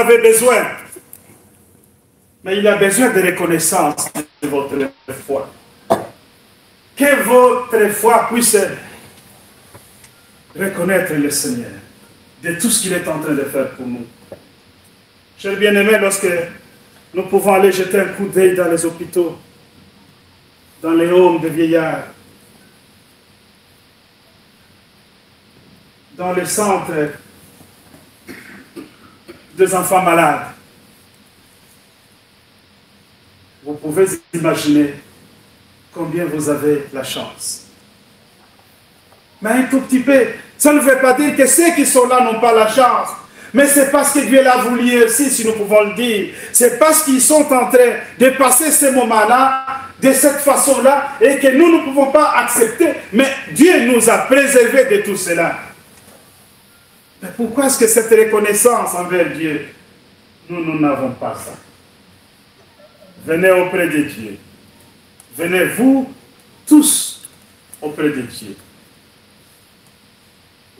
avez besoin. Mais il a besoin de reconnaissance de votre foi. Que votre foi puisse reconnaître le Seigneur de tout ce qu'il est en train de faire pour nous. Chers bien-aimés, lorsque nous pouvons aller jeter un coup d'œil dans les hôpitaux, dans les homes de vieillards, dans les centres des enfants malades, vous pouvez imaginer combien vous avez la chance. Mais un tout petit peu, ça ne veut pas dire que ceux qui sont là n'ont pas la chance. Mais c'est parce que Dieu l'a voulu aussi, si nous pouvons le dire. C'est parce qu'ils sont en train de passer ce moment-là, de cette façon-là, et que nous ne pouvons pas accepter. Mais Dieu nous a préservés de tout cela. Mais pourquoi est-ce que cette reconnaissance envers Dieu, nous n'avons pas ça? Venez auprès de Dieu. Venez vous tous auprès de Dieu.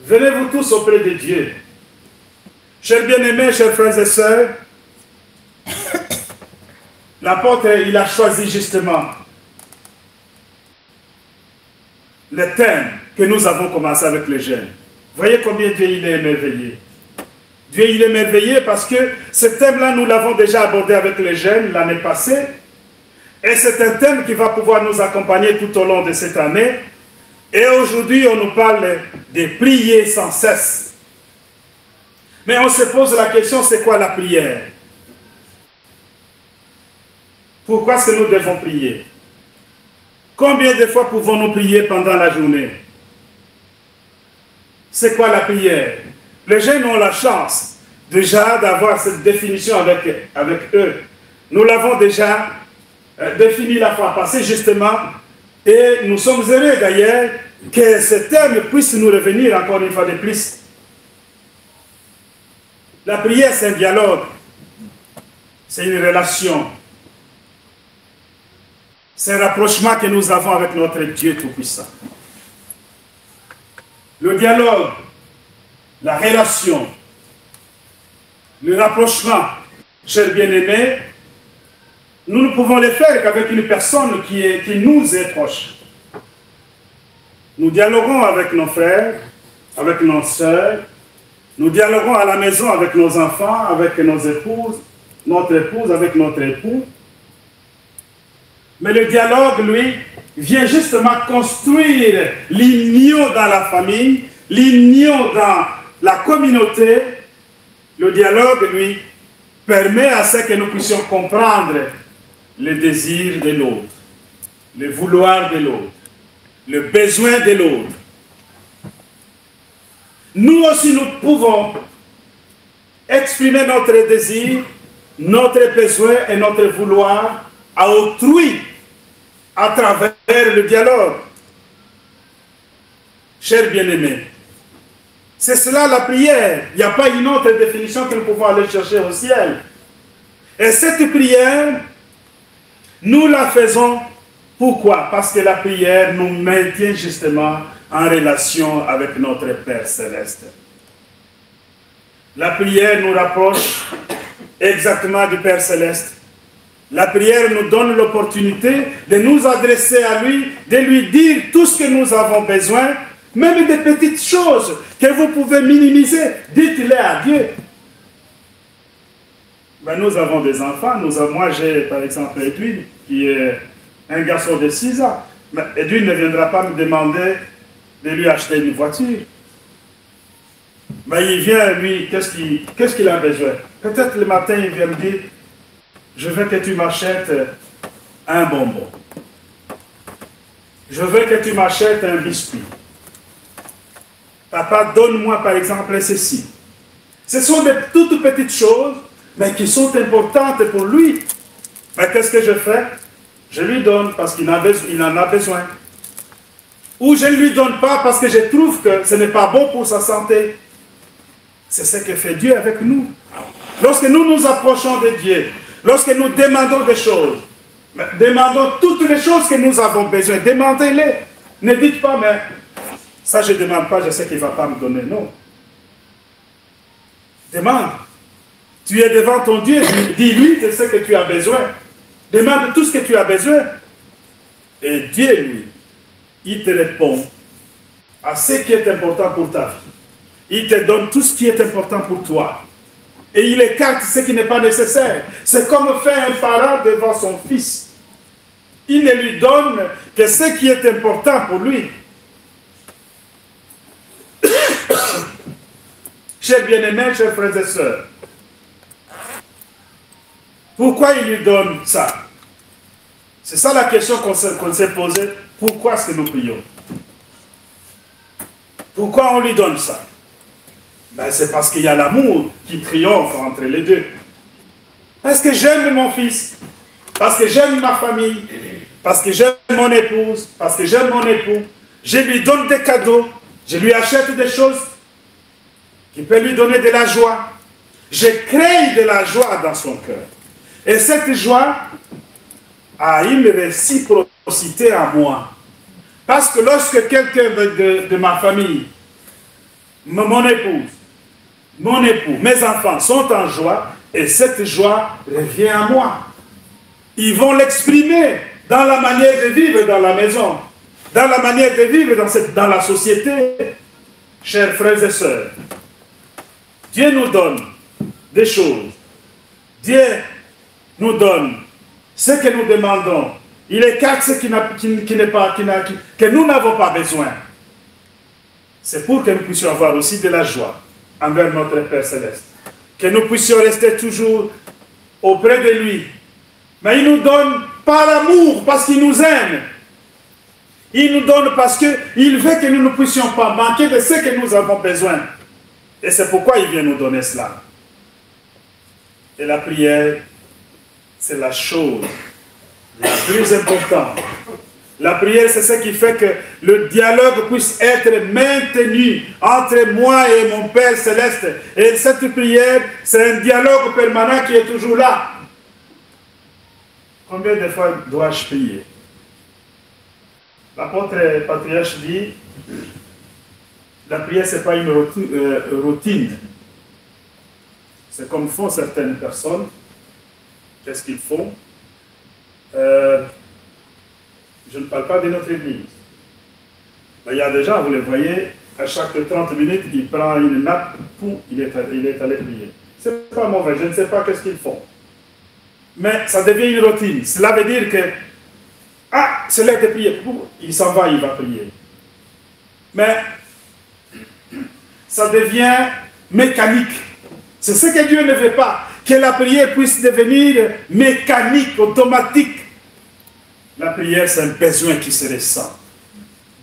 Venez vous tous auprès de Dieu. Chers bien-aimés, chers frères et sœurs, l'apôtre, il a choisi justement le thème que nous avons commencé avec les jeunes. Voyez combien Dieu il est émerveillé. Dieu il est émerveillé parce que ce thème-là, nous l'avons déjà abordé avec les jeunes l'année passée. Et c'est un thème qui va pouvoir nous accompagner tout au long de cette année. Et aujourd'hui, on nous parle de prier sans cesse. Mais on se pose la question, c'est quoi la prière? Pourquoi est-ce que nous devons prier? Combien de fois pouvons-nous prier pendant la journée? C'est quoi la prière? Les jeunes ont la chance déjà d'avoir cette définition avec eux. Nous l'avons déjà défini la fois passée justement, et nous sommes heureux d'ailleurs que ce terme puisse nous revenir encore une fois de plus. La prière, c'est un dialogue, c'est une relation, c'est un rapprochement que nous avons avec notre Dieu Tout-Puissant. Le dialogue, la relation, le rapprochement, chers bien-aimés, nous ne pouvons le faire qu'avec une personne qui nous est proche. Nous dialoguons avec nos frères, avec nos sœurs, nous dialoguons à la maison avec nos enfants, avec nos épouses, notre épouse, avec notre époux. Mais le dialogue, lui, vient justement construire l'union dans la famille, l'union dans la communauté. Le dialogue, lui, permet à ce que nous puissions comprendre le désir de l'autre, le vouloir de l'autre, le besoin de l'autre. Nous aussi, nous pouvons exprimer notre désir, notre besoin et notre vouloir à autrui à travers le dialogue. Chers bien-aimés, c'est cela la prière. Il n'y a pas une autre définition que nous pouvons aller chercher au ciel. Et cette prière, nous la faisons. Pourquoi? Parce que la prière nous maintient justement en relation avec notre Père Céleste. La prière nous rapproche exactement du Père Céleste. La prière nous donne l'opportunité de nous adresser à lui, de lui dire tout ce que nous avons besoin, même des petites choses que vous pouvez minimiser, dites-les à Dieu. Ben, nous avons des enfants, moi j'ai par exemple Edwin, qui est un garçon de 6 ans. Mais Edwin ne viendra pas me demander de lui acheter une voiture. Mais il vient, lui, qu'est-ce qu'il a besoin? Peut-être le matin, il vient me dire, je veux que tu m'achètes un bonbon. Je veux que tu m'achètes un biscuit. Papa, donne-moi par exemple ceci. Ce sont de toutes petites choses, mais qui sont importantes pour lui. Mais qu'est-ce que je fais? Je lui donne parce qu'il en a besoin. Ou je ne lui donne pas parce que je trouve que ce n'est pas bon pour sa santé. C'est ce que fait Dieu avec nous. Lorsque nous nous approchons de Dieu, lorsque nous demandons des choses, demandons toutes les choses que nous avons besoin, demandez-les. Ne dites pas, mais ça je ne demande pas, je sais qu'il ne va pas me donner. Non. Demande. Tu es devant ton Dieu, dis-lui de ce que tu as besoin. Demande tout ce que tu as besoin. Et Dieu, lui, il te répond à ce qui est important pour ta vie. Il te donne tout ce qui est important pour toi. Et il écarte ce qui n'est pas nécessaire. C'est comme fait un parent devant son fils. Il ne lui donne que ce qui est important pour lui. Chers bien-aimés, chers frères et sœurs, pourquoi il lui donne ça? C'est ça la question qu'on s'est posée. Pourquoi est-ce que nous prions? Pourquoi on lui donne ça? Ben, c'est parce qu'il y a l'amour qui triomphe entre les deux. Parce que j'aime mon fils, parce que j'aime ma famille, parce que j'aime mon épouse, parce que j'aime mon époux. Je lui donne des cadeaux, je lui achète des choses qui peuvent lui donner de la joie. Je crée de la joie dans son cœur. Et cette joie a une réciprocité à moi. Parce que lorsque quelqu'un de ma famille, mon épouse, mon époux, mes enfants sont en joie, et cette joie revient à moi. Ils vont l'exprimer dans la manière de vivre dans la maison, dans la manière de vivre dans la société. Chers frères et sœurs, Dieu nous donne des choses. Dieu nous donne ce que nous demandons. Il écarte ce que nous n'avons pas besoin. C'est pour que nous puissions avoir aussi de la joie envers notre Père Céleste. Que nous puissions rester toujours auprès de lui. Mais il nous donne par amour, parce qu'il nous aime. Il nous donne parce qu'il veut que nous ne puissions pas manquer de ce que nous avons besoin. Et c'est pourquoi il vient nous donner cela. Et la prière, c'est la chose la plus importante. La prière, c'est ce qui fait que le dialogue puisse être maintenu entre moi et mon Père Céleste. Et cette prière, c'est un dialogue permanent qui est toujours là. Combien de fois dois-je prier? L'apôtre patriarche dit, la prière, ce n'est pas une routine. C'est comme font certaines personnes. Qu'est-ce qu'ils font? Je ne parle pas de notre église. Mais il y a des gens, vous les voyez, à chaque 30 minutes, il prend une nappe, il est allé prier. Ce n'est pas mauvais, je ne sais pas qu'est-ce qu'ils font. Mais ça devient une routine. Cela veut dire que, c'est l'heure de prier. Il s'en va, il va prier. Mais ça devient mécanique. C'est ce que Dieu ne veut pas. Que la prière puisse devenir mécanique, automatique. La prière, c'est un besoin qui se ressent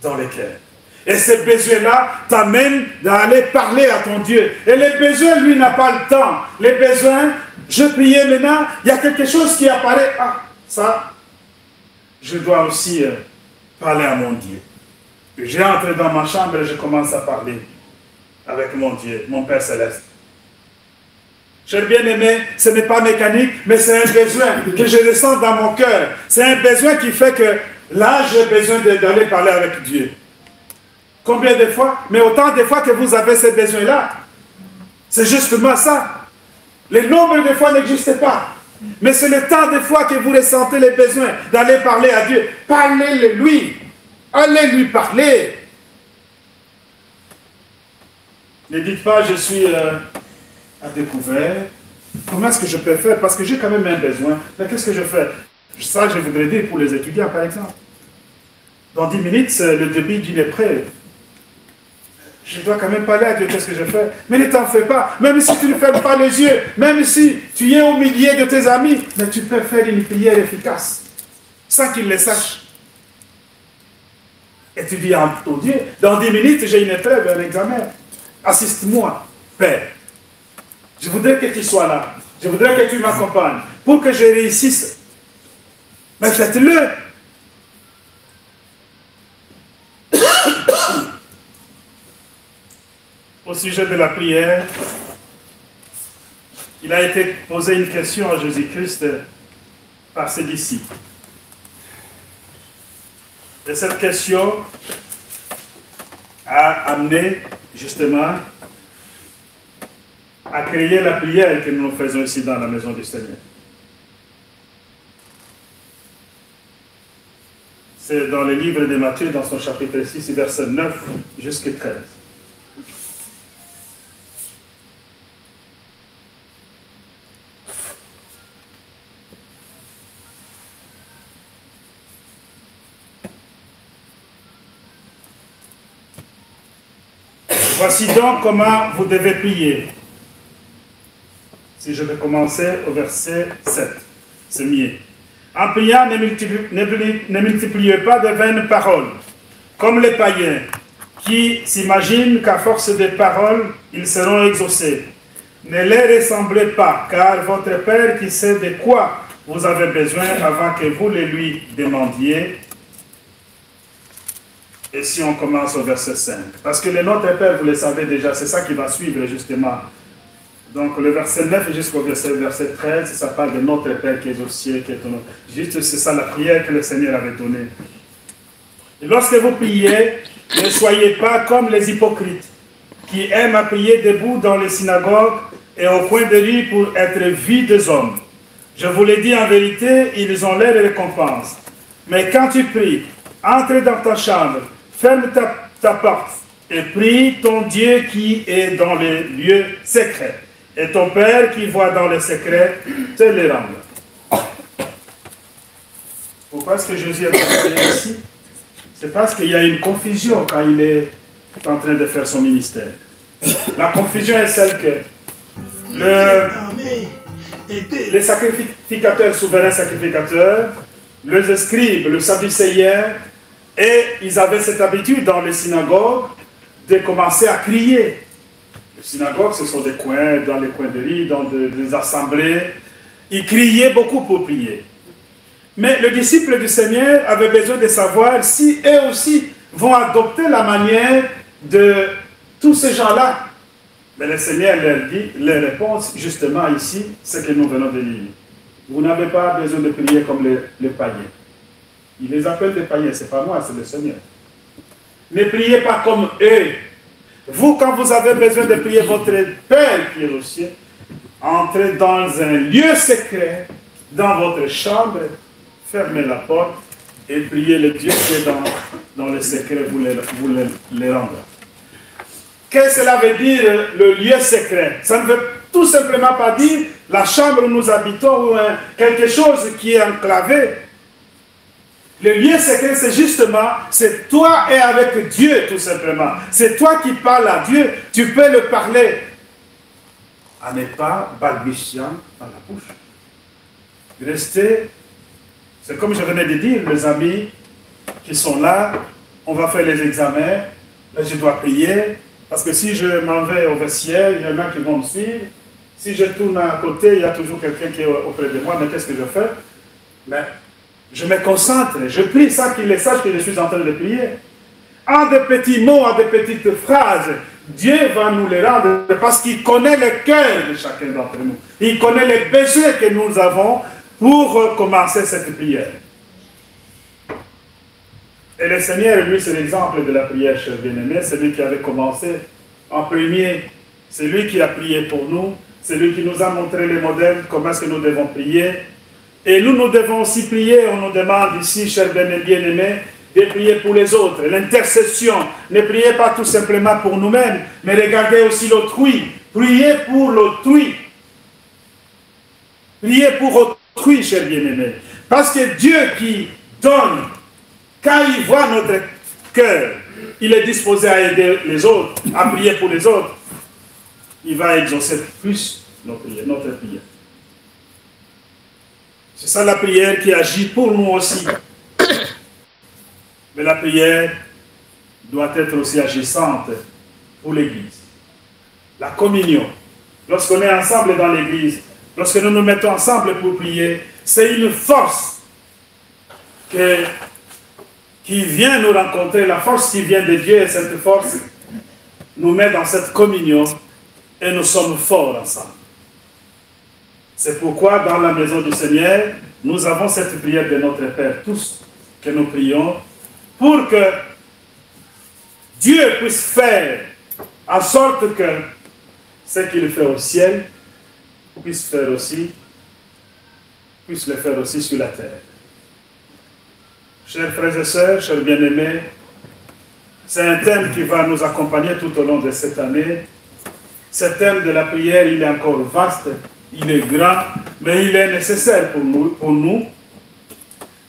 dans le cœur. Et ce besoin-là t'amène d'aller parler à ton Dieu. Et le besoin, lui, n'a pas le temps. Les besoins, je priais maintenant, il y a quelque chose qui apparaît. Ça, je dois aussi parler à mon Dieu. J'ai entré dans ma chambre et je commence à parler avec mon Dieu, mon Père Céleste. Chers bien-aimés, ce n'est pas mécanique, mais c'est un besoin que je ressens dans mon cœur. C'est un besoin qui fait que là, j'ai besoin d'aller parler avec Dieu. Combien de fois? Mais autant de fois que vous avez ce besoin-là. C'est justement ça. Le nombre de fois n'existe pas. Mais c'est le temps de fois que vous ressentez les besoins d'aller parler à Dieu. Parlez-lui. Allez lui parler. Ne dites pas, je suis à découvert. Comment est-ce que je peux faire? Parce que j'ai quand même un besoin. Mais qu'est-ce que je fais? Ça, je voudrais dire pour les étudiants, par exemple. Dans 10 minutes, c'est le début d'une épreuve. Je dois quand même parler à Dieu, qu'est-ce que je fais? Mais ne t'en fais pas. Même si tu ne fermes pas les yeux, même si tu es au milieu de tes amis, mais tu peux faire une prière efficace, sans qu'ils le sachent. Et tu dis à ton Dieu, dans 10 minutes, j'ai une épreuve, un examen. Assiste-moi, Père. Je voudrais que tu sois là. Je voudrais que tu m'accompagnes pour que je réussisse. Mais faites-le. Au sujet de la prière, il a été posé une question à Jésus-Christ par ses disciples. Et cette question a amené justement a créé la prière que nous faisons ici dans la maison du Seigneur. C'est dans le livre de Matthieu, dans son chapitre 6, verset 9 jusqu'à 13. Voici donc comment vous devez prier. Si je vais commencer au verset 7, c'est mieux. En priant, ne multipliez pas de vaines paroles, comme les païens, qui s'imaginent qu'à force de paroles, ils seront exaucés. Ne les ressemblez pas, car votre Père qui sait de quoi vous avez besoin avant que vous le lui demandiez. Et si on commence au verset 5, parce que le Notre Père, vous le savez déjà, c'est ça qui va suivre justement. Donc le verset 9 jusqu'au verset 13, ça parle de Notre Père qui est aux cieux, qui est au nom. Juste c'est ça la prière que le Seigneur avait donnée. Et lorsque vous priez, ne soyez pas comme les hypocrites, qui aiment à prier debout dans les synagogues et au coin de rue pour être vus des hommes. Je vous le dis en vérité, ils ont leur récompense. Mais quand tu pries, entre dans ta chambre, ferme ta porte et prie ton Dieu qui est dans les lieux secrets. Et ton Père qui voit dans le secret te les rendre. Pourquoi est-ce que Jésus est appelé ici? C'est parce qu'il y a une confusion quand il est en train de faire son ministère. La confusion est celle que les sacrificateurs, souverains sacrificateurs, les scribes, le sadducéen, et ils avaient cette habitude dans les synagogues de commencer à crier. Les synagogues, ce sont des coins, dans les coins de rue, dans des assemblées. Ils criaient beaucoup pour prier. Mais le disciple du Seigneur avait besoin de savoir si eux aussi vont adopter la manière de tous ces gens-là. Mais le Seigneur leur dit, les réponses, justement ici, ce que nous venons de lire. Vous n'avez pas besoin de prier comme les païens. Il les appelle des païens, ce n'est pas moi, c'est le Seigneur. Ne priez pas comme eux. Vous, quand vous avez besoin de prier votre Père qui est au ciel, entrez dans un lieu secret, dans votre chambre, fermez la porte et priez le Dieu qui est dans le secret, vous les rendrez. Qu'est-ce que cela veut dire, le lieu secret? Ça ne veut tout simplement pas dire la chambre où nous habitons ou quelque chose qui est enclavé. Le lieu secret, c'est justement, c'est toi et avec Dieu, tout simplement. C'est toi qui parles à Dieu, tu peux le parler. En n'est pas balbutiant dans la bouche. Restez, c'est comme je venais de dire, les amis qui sont là, on va faire les examens, là je dois prier, parce que si je m'en vais au vestiaire, il y en a qui vont me suivre. Si je tourne à côté, il y a toujours quelqu'un qui est auprès de moi, mais qu'est-ce que je fais? Mais je me concentre, je prie sans qu'il les sache que je suis en train de prier. En des petits mots, en des petites phrases, Dieu va nous les rendre parce qu'il connaît le cœur de chacun d'entre nous. Il connaît les besoins que nous avons pour commencer cette prière. Et le Seigneur, lui, c'est l'exemple de la prière, cher bien-aimé. C'est lui qui avait commencé en premier. C'est lui qui a prié pour nous. C'est lui qui nous a montré les modèles, comment est-ce que nous devons prier. Et nous devons aussi prier. On nous demande ici, cher bien-aimé, de prier pour les autres. L'intercession. Ne priez pas tout simplement pour nous-mêmes, mais regardez aussi l'autrui. Priez pour l'autrui. Priez pour autrui, cher bien-aimé. Parce que Dieu qui donne, quand il voit notre cœur, il est disposé à aider les autres, à prier pour les autres. Il va exaucer plus notre prière. C'est ça la prière qui agit pour nous aussi. Mais la prière doit être aussi agissante pour l'Église. La communion. Lorsqu'on est ensemble dans l'Église, lorsque nous nous mettons ensemble pour prier, c'est une force qui vient nous rencontrer, la force qui vient de Dieu, et cette force nous met dans cette communion et nous sommes forts ensemble. C'est pourquoi dans la maison du Seigneur, nous avons cette prière de notre Père, tous que nous prions, pour que Dieu puisse faire en sorte que ce qu'il fait au ciel puisse le faire aussi sur la terre. Chers frères et sœurs, chers bien-aimés, c'est un thème qui va nous accompagner tout au long de cette année. Ce thème de la prière, il est encore vaste, il est grand, mais il est nécessaire pour nous.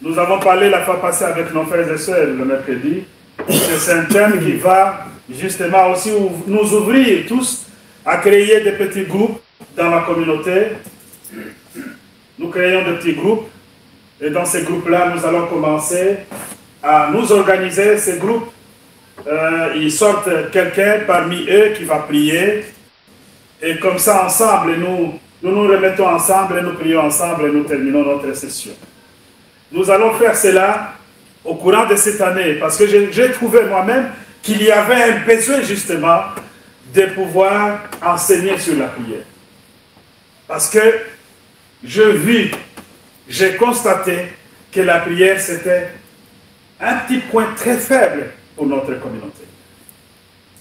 Nous avons parlé la fois passée avec nos frères et sœurs le mercredi. C'est un thème qui va justement aussi nous ouvrir tous à créer des petits groupes dans la communauté. Nous créons des petits groupes et dans ces groupes-là, nous allons commencer à nous organiser. Ces groupes, ils sortent quelqu'un parmi eux qui va prier et comme ça, ensemble, nous nous remettons ensemble et nous prions ensemble et nous terminons notre session. Nous allons faire cela au courant de cette année parce que j'ai trouvé moi-même qu'il y avait un besoin justement de pouvoir enseigner sur la prière. Parce que j'ai constaté que la prière c'était un petit point très faible pour notre communauté.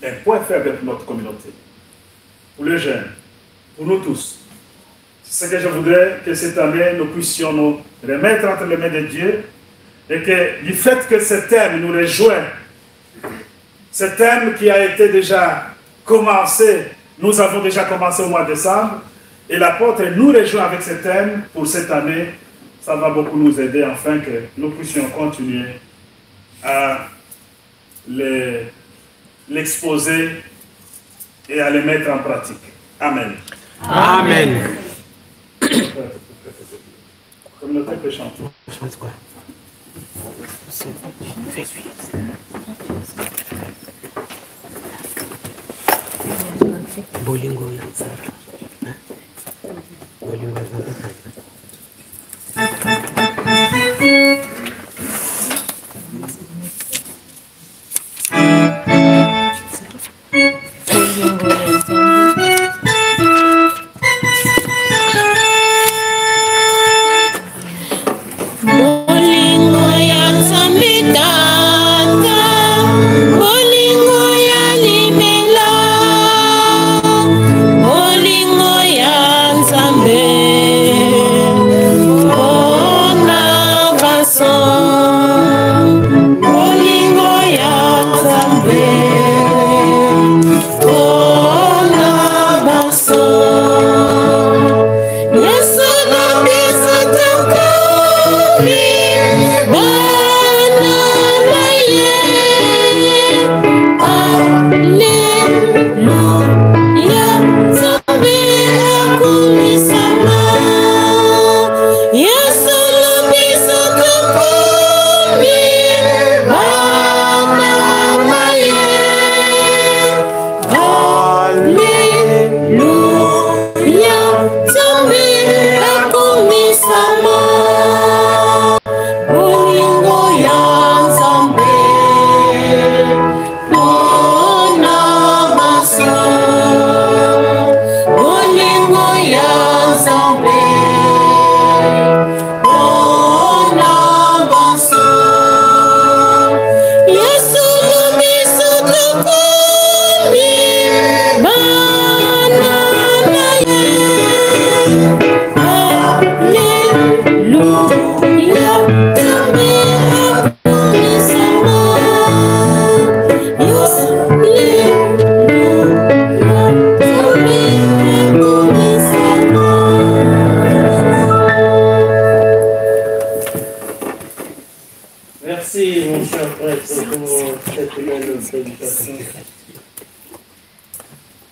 Un point faible pour notre communauté. Pour les jeunes, pour nous tous. C'est ce que je voudrais que cette année nous puissions nous remettre entre les mains de Dieu et que du fait que ce thème nous rejoint, ce thème qui a été déjà commencé, nous avons déjà commencé au mois de décembre et l'apôtre nous rejoint avec ce thème pour cette année, ça va beaucoup nous aider afin que nous puissions continuer à l'exposer et à les mettre en pratique. Amen. Amen. Communauté peut chanter. Chante quoi? Bolingo yansara. Bolingo yansara.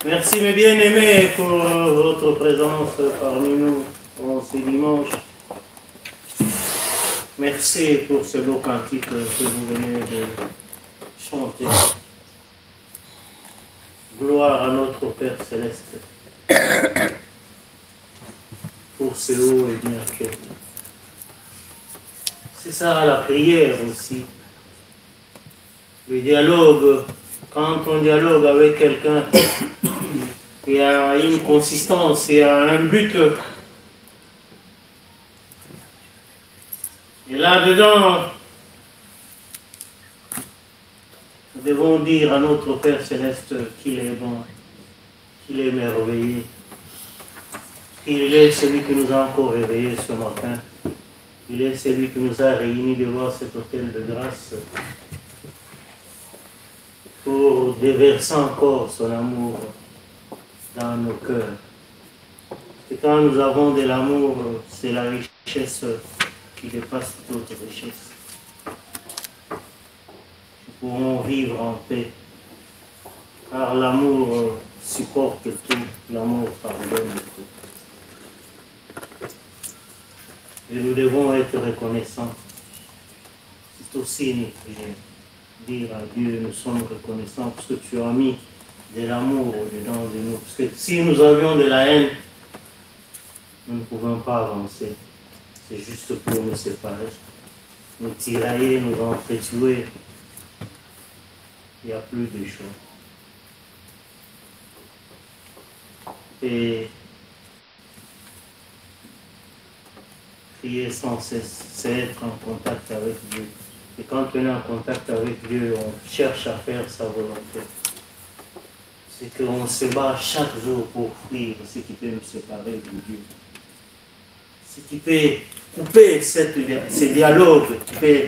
Merci mes bien-aimés pour votre présence parmi nous en ce dimanche. Merci pour ce beau cantique que vous venez de chanter. Gloire à notre Père Céleste pour ce haut et bien cœur. C'est ça la prière aussi. Le dialogue, quand on dialogue avec quelqu'un, il y a une consistance, il y a un but. Et là-dedans, nous devons dire à notre Père Céleste qu'il est bon, qu'il est merveilleux, qu'il est celui qui nous a encore réveillés ce matin. Il est celui qui nous a réunis devant cet autel de grâce pour déverser encore son amour dans nos cœurs. Et quand nous avons de l'amour, c'est la richesse qui dépasse toute autre richesse. Nous pourrons vivre en paix, car l'amour supporte tout, l'amour pardonne tout. Et nous devons être reconnaissants. C'est aussi une prière. Dire à Dieu, nous sommes reconnaissants parce que tu as mis de l'amour au-dedans de nous. Parce que si nous avions de la haine, nous ne pouvons pas avancer. C'est juste pour nous séparer, nous tirailler, nous entretuer. Il n'y a plus de choix. Et prier sans cesse, c'est être en contact avec Dieu. Et quand on est en contact avec Dieu, on cherche à faire sa volonté. C'est qu'on se bat chaque jour pour fuir ce qui peut nous séparer de Dieu. Ce qui peut couper ces dialogues, qui peut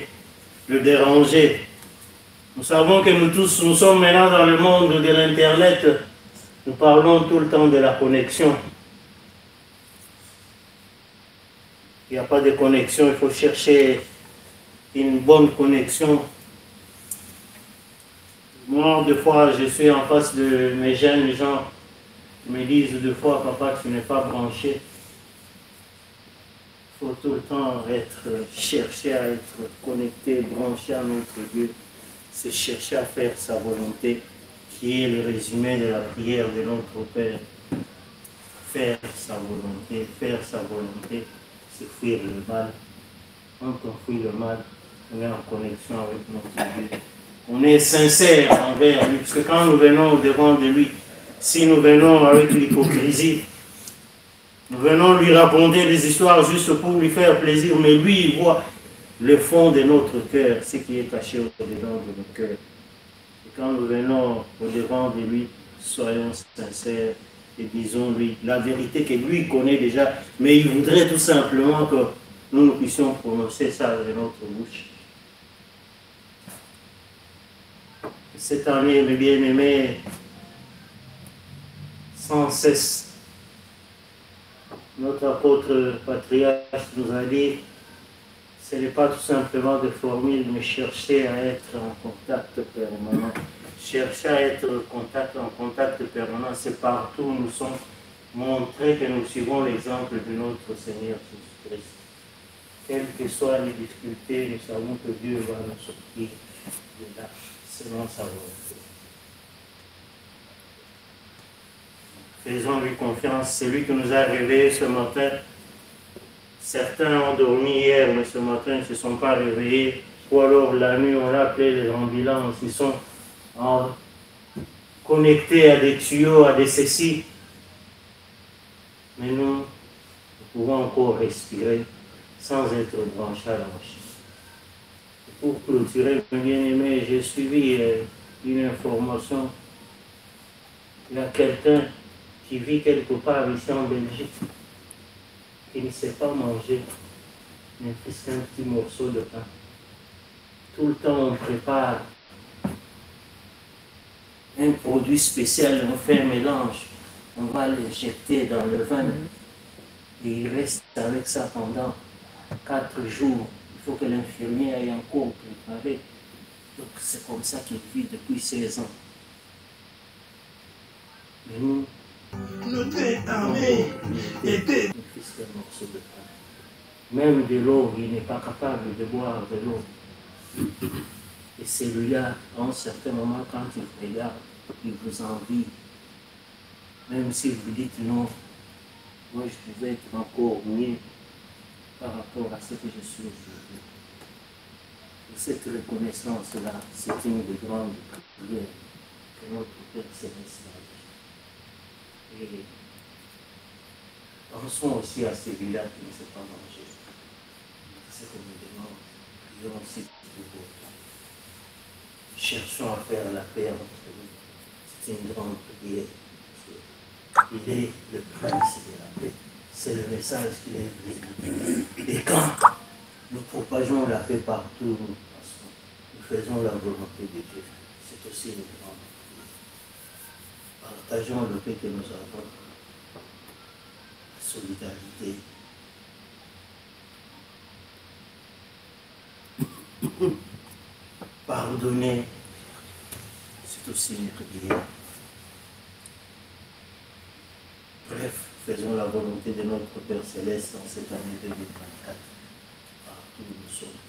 le déranger. Nous savons que nous tous, nous sommes maintenant dans le monde de l'Internet. Nous parlons tout le temps de la connexion. Il n'y a pas de connexion, il faut chercher une bonne connexion. Moi, des fois, je suis en face de mes jeunes gens qui me disent deux fois, papa, tu n'es pas branché. Il faut tout le temps chercher à être connecté, branché à notre Dieu. C'est chercher à faire sa volonté, qui est le résumé de la prière de notre Père. Faire sa volonté, c'est fuir le mal. Quand on fuit le mal, on est en connexion avec notre Dieu. On est sincère envers lui, parce que quand nous venons au-devant de lui, si nous venons avec l'hypocrisie, nous venons lui raconter des histoires juste pour lui faire plaisir, mais lui, il voit le fond de notre cœur, ce qui est caché au-dedans de nos cœurs. Et quand nous venons au-devant de lui, soyons sincères et disons-lui la vérité que lui connaît déjà, mais il voudrait tout simplement que nous puissions prononcer ça de notre bouche. Cette année, mes bien-aimés, sans cesse, notre apôtre patriarche nous a dit, ce n'est pas tout simplement des formules, mais chercher à être en contact permanent. Chercher à être en contact permanent, c'est partout où nous sommes montrés que nous suivons l'exemple de notre Seigneur Jésus-Christ. Quelles que soient les difficultés, nous savons que Dieu va nous sortir de là, selon sa volonté. Faisons-lui confiance, c'est lui qui nous a réveillés ce matin. Certains ont dormi hier, mais ce matin ils ne se sont pas réveillés. Ou alors la nuit, on a appelé les ambulances. Ils sont connectés à des tuyaux, à des ceci. Mais nous pouvons encore respirer sans être branchés à la machine. Pour clôturer, mes bien-aimés, j'ai suivi une information. Il y a quelqu'un qui vit quelque part ici en Belgique, qui ne sait pas manger, mais c'est un petit morceau de pain. Tout le temps, on prépare un produit spécial, on fait un mélange, on va l'injecter dans le vin, et il reste avec ça pendant 4 jours. Il faut que l'infirmier aille encore préparer. Donc c'est comme ça qu'il vit depuis 16 ans. Mais nous, notre armée était... un morceau de pain. Même de l'eau, il n'est pas capable de boire de l'eau. Et celui-là, à un certain moment, quand il regarde, il vous envie. Même si vous dites non, moi je pouvais être encore mieux par rapport à ce que je suis aujourd'hui. Et cette reconnaissance-là, c'est une des grandes prières que notre Père Céleste a dit. Et pensons aussi à celui-là qui ne sait pas manger. C'est ce que nous demandons. Prions aussi pour vous. Cherchons à faire la paix entre nous. C'est une grande prière. Il est le prince de la paix. C'est le message qu'il est venu. Et quand nous propageons la paix partout, nous faisons la volonté de Dieu. C'est aussi une grande paix. Partageons le paix que nous avons, la solidarité. Pardonner, c'est aussi une prière. Bref, faisons la volonté de notre Père Céleste dans cette année 2024. Partout où nous sommes,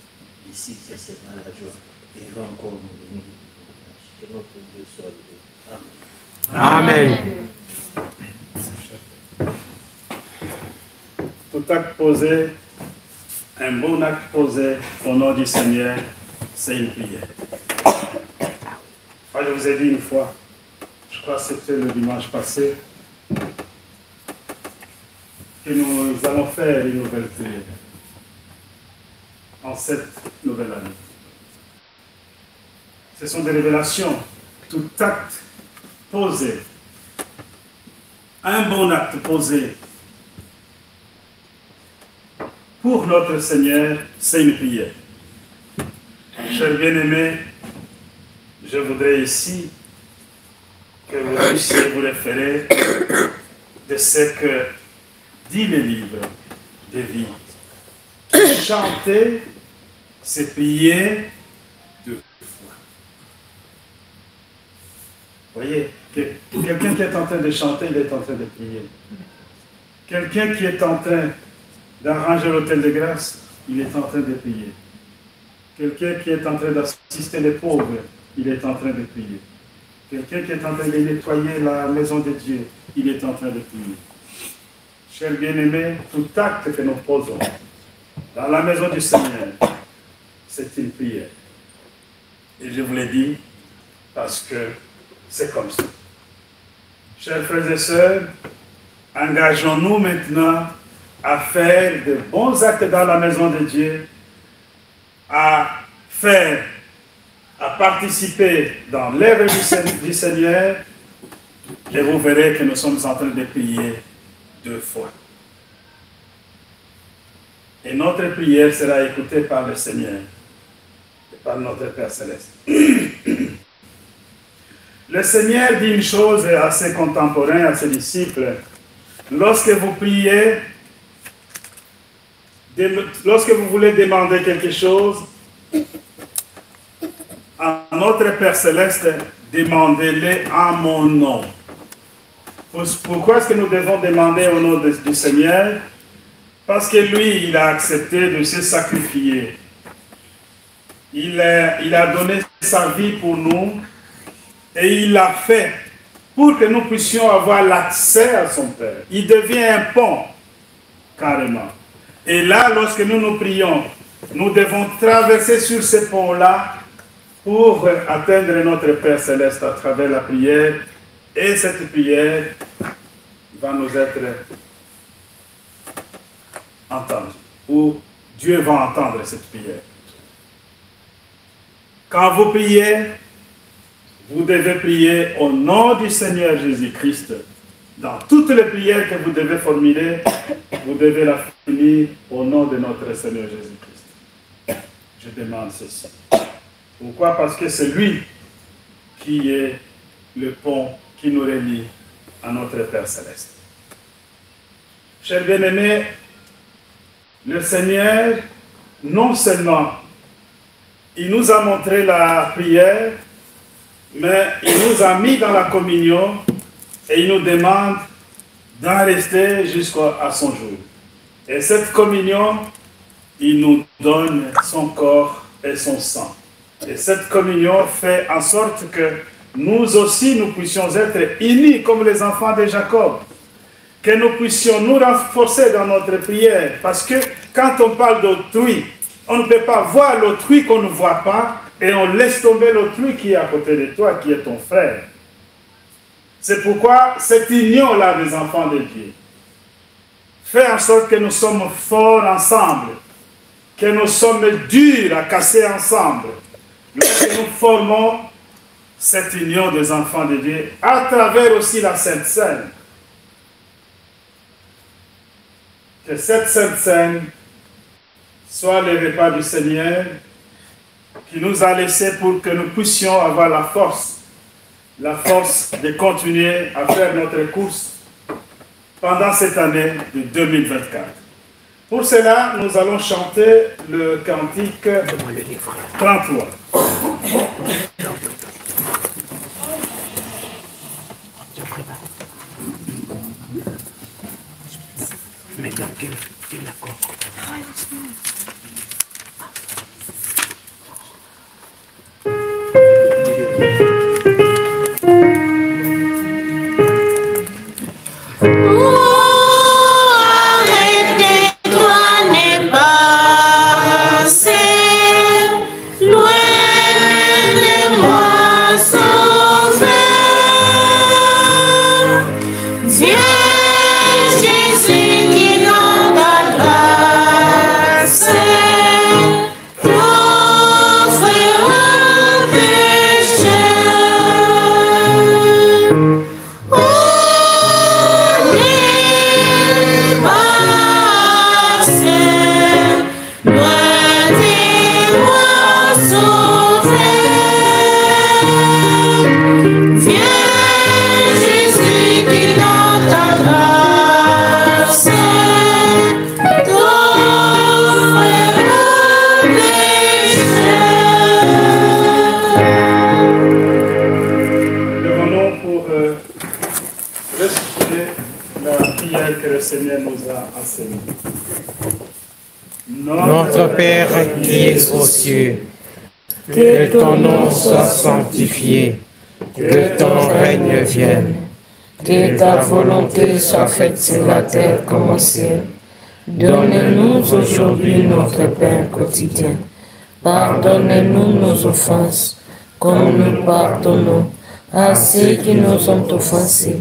ici, c'est la joie. Et il va encore nous donner du que notre Dieu soit loué. Amen. Amen. Tout acte posé, un bon acte posé au nom du Seigneur, c'est une prière. Moi, je vous ai dit une fois, je crois que c'était le dimanche passé, que nous allons faire une nouvelle prière en cette nouvelle année. Ce sont des révélations, tout acte posé, un bon acte posé pour notre Seigneur, c'est une prière. Chers bien-aimés, je voudrais ici que vous puissiez vous référer de ce que dit le livre de vie. Chanter, c'est prier de foi. Vous voyez, quelqu'un qui est en train de chanter, il est en train de prier. Quelqu'un qui est en train d'arranger l'autel de grâce, il est en train de prier. Quelqu'un qui est en train d'assister les pauvres, il est en train de prier. Quelqu'un qui est en train de nettoyer la maison de Dieu, il est en train de prier. Chers bien-aimés, tout acte que nous posons dans la maison du Seigneur, c'est une prière. Et je vous l'ai dit parce que c'est comme ça. Chers frères et sœurs, engageons-nous maintenant à faire de bons actes dans la maison de Dieu, à participer dans l'œuvre du Seigneur, et vous verrez que nous sommes en train de prier 2 fois. Et notre prière sera écoutée par le Seigneur et par notre Père Céleste. Le Seigneur dit une chose à ses contemporains, à ses disciples. Lorsque vous priez, lorsque vous voulez demander quelque chose à notre Père Céleste, demandez-le en mon nom. Pourquoi est-ce que nous devons demander au nom du Seigneur? Parce que lui, il a accepté de se sacrifier. Il a donné sa vie pour nous et il l'a fait pour que nous puissions avoir l'accès à son Père. Il devient un pont, carrément. Et là, lorsque nous prions, nous devons traverser sur ce pont-là pour atteindre notre Père Céleste à travers la prière. Et cette prière va nous être entendue. Ou Dieu va entendre cette prière. Quand vous priez, vous devez prier au nom du Seigneur Jésus-Christ. Dans toutes les prières que vous devez formuler, vous devez la finir au nom de notre Seigneur Jésus-Christ. Je demande ceci. Pourquoi? Parce que c'est lui qui est le pont qui nous relie à notre Père Céleste. Chers bien-aimés, le Seigneur, non seulement il nous a montré la prière, mais il nous a mis dans la communion et il nous demande d'en rester jusqu'à son jour. Et cette communion, il nous donne son corps et son sang. Et cette communion fait en sorte que nous aussi, nous puissions être unis comme les enfants de Jacob. Que nous puissions nous renforcer dans notre prière. Parce que quand on parle d'autrui, on ne peut pas voir l'autrui qu'on ne voit pas et on laisse tomber l'autrui qui est à côté de toi, qui est ton frère. C'est pourquoi cette union-là des enfants de Dieu fait en sorte que nous sommes forts ensemble, que nous sommes durs à casser ensemble. Lorsque nous formons cette union des enfants de Dieu, à travers aussi la Sainte Seine, que cette Sainte Seine soit le repas du Seigneur qui nous a laissé pour que nous puissions avoir la force de continuer à faire notre course pendant cette année de 2024. Pour cela, nous allons chanter le cantique 33. Mais dans quel accord? Notre Père qui es aux cieux, que ton nom soit sanctifié, que ton règne vienne, que ta volonté soit faite sur la terre comme au ciel. Donne-nous aujourd'hui notre pain quotidien. Pardonne-nous nos offenses, comme nous pardonnons à ceux qui nous ont offensés.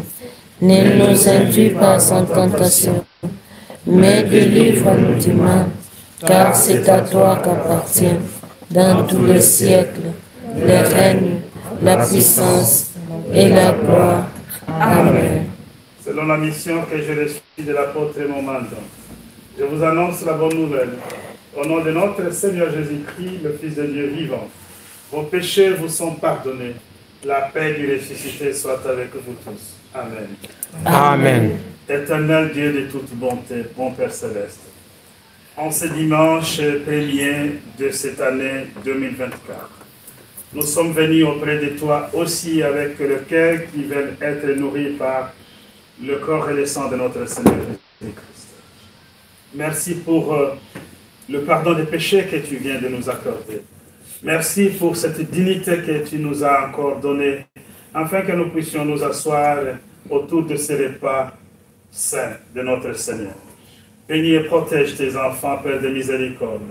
Ne nous induis pas en tentation, mais délivre-nous du mal. Car c'est à toi qu'appartient, dans tous les siècles, le règne, la puissance et la gloire. Amen. Selon la mission que j'ai reçue de l'apôtre et mon mandat, je vous annonce la bonne nouvelle. Au nom de notre Seigneur Jésus-Christ, le Fils de Dieu vivant, vos péchés vous sont pardonnés. La paix du ressuscité soit avec vous tous. Amen. Amen. Éternel Dieu de toute bonté, bon Père Céleste, en ce dimanche premier de cette année 2024, nous sommes venus auprès de toi aussi avec le cœur qui veut être nourri par le corps et le sang de notre Seigneur Jésus-Christ. Merci pour le pardon des péchés que tu viens de nous accorder. Merci pour cette dignité que tu nous as encore donnée, afin que nous puissions nous asseoir autour de ce repas saint de notre Seigneur. Bénis et protège tes enfants, Père de miséricorde.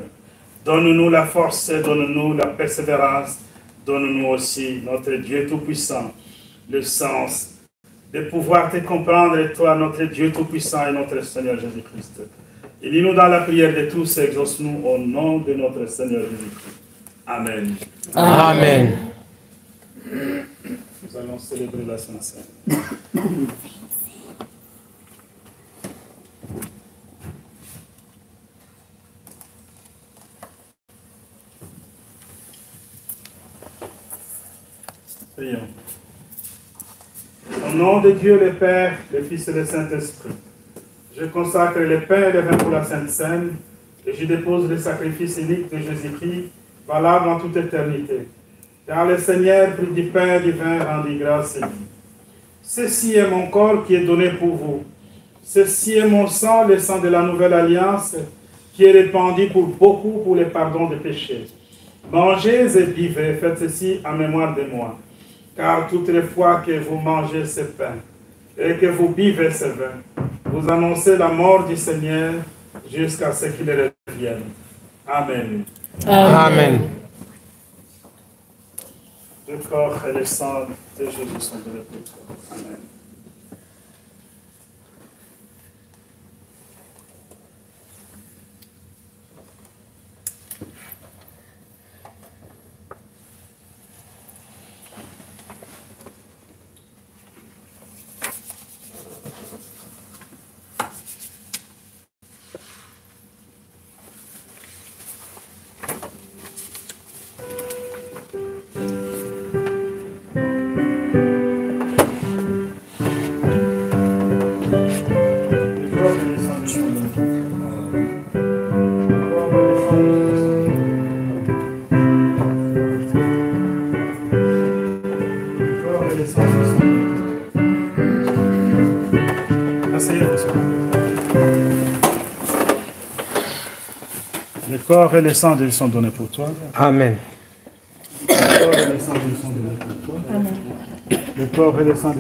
Donne-nous la force, donne-nous la persévérance, donne-nous aussi, notre Dieu Tout-Puissant, le sens de pouvoir te comprendre, et toi, notre Dieu Tout-Puissant et notre Seigneur Jésus-Christ. Et dis-nous dans la prière de tous, exauce-nous au nom de notre Seigneur Jésus-Christ. Amen. Amen. Nous allons célébrer la Sainte Seine. Prions. Au nom de Dieu le Père, le Fils et le Saint-Esprit, je consacre le pain et le vin pour la Sainte Seine et je dépose le sacrifice unique de Jésus-Christ, valable en toute éternité. Car le Seigneur prit du pain et du vin, rendit grâce et dit: ceci est mon corps qui est donné pour vous. Ceci est mon sang, le sang de la nouvelle alliance, qui est répandu pour beaucoup pour le pardon des péchés. Mangez et buvez, faites ceci en mémoire de moi. Car toutes les fois que vous mangez ce pain et que vous buvez ce vin, vous annoncez la mort du Seigneur jusqu'à ce qu'il revienne. Amen. Amen. Le corps et le sang de Jésus sont donnés pour toi. Amen. Le corps et le sang de Jésus sont donnés pour toi. Amen. Le corps et le sang de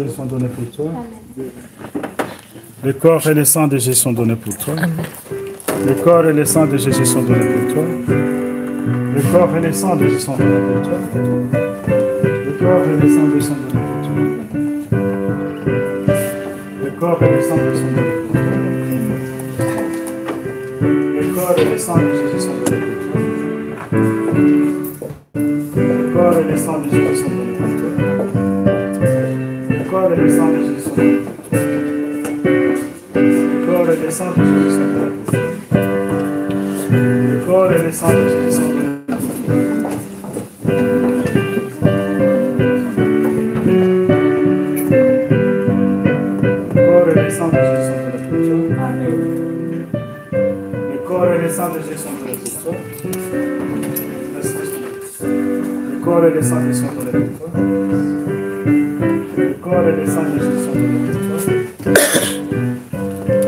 Jésus sont donnés pour toi. Le corps et le sang de Jésus sont donnés pour toi. Le corps et le sang de Jésus sont donnés pour toi. Le corps et le sang de Jésus sont donnés pour toi. Le corps et le sang de Jésus sont donnés pour toi. Le corps et le sang de Jésus sont donnés pour toi. Le corps et le sang de Jésus sont donnés pour toi. Le corps et le sang de Jésus sont donnés pour toi. Le corps et le sang de Jésus sont donnés pour toi. Le corps et le sang de Jésus sont donnés pour toi. Le corps et le sang de Jésus sont donnés pour toi. Le corps et le sang de Jésus sont donnés pour toi. Le corps et le sang de Jésus sont donnés pour toi. Le corps et le sang de Jésus sont donnés pour toi. Le corps et le sang de Jésus sont donnés pour toi. Le corps et le sang de Jésus sont donnés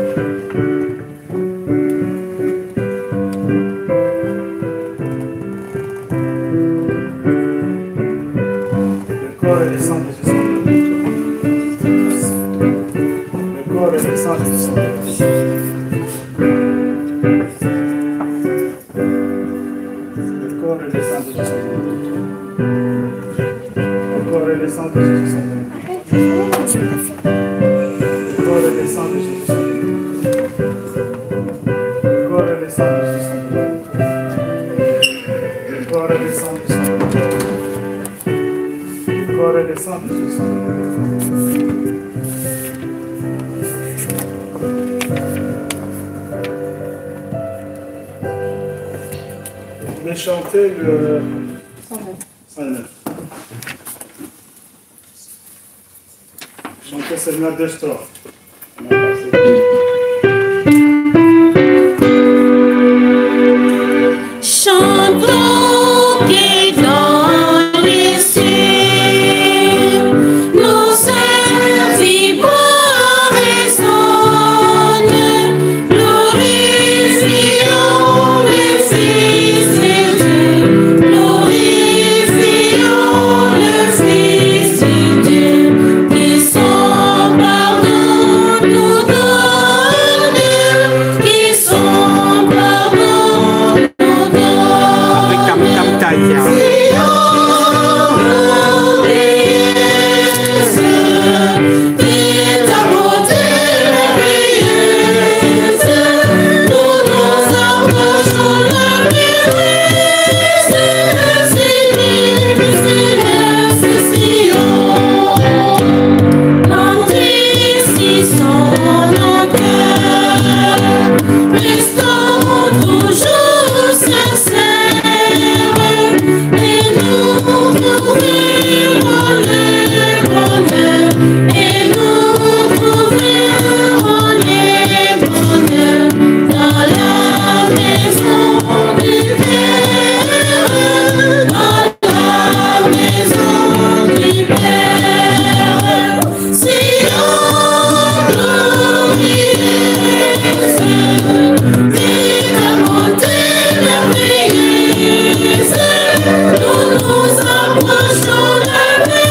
pour toi. Le corps et le sang de Jésus sont donnés pour toi. Le corps et le sang de Jésus sont donnés pour toi. Le corps et le sang de Jésus sont donnés pour toi. Le corps et le sang de Jésus sont donnés pour toi. Le corps et le sang de Jésus sont donnés pour toi. Le corps et le sang de Jésus sont donnés pour toi. Le corps et le sang de Jésus sont donnés pour toi. Le corps et le sang de Jésus sont donnés pour toi. Vous pouvez chanter le 109. Chantez seulement 2 strophes. Chantons qui dans les cieux, nos serviteurs résonnent, glorifions le Fils de Dieu, glorifions le Fils de Dieu, qui son pardon nous donne, qui son pardon nous donne. Restons toujours sincères et nous trouverons le bonheur et nous trouverons le bonheur dans la maison du Père, dans la maison du Père. Sion glorieuse, vite à monter merveilleuse, nous nous approchons de la maison,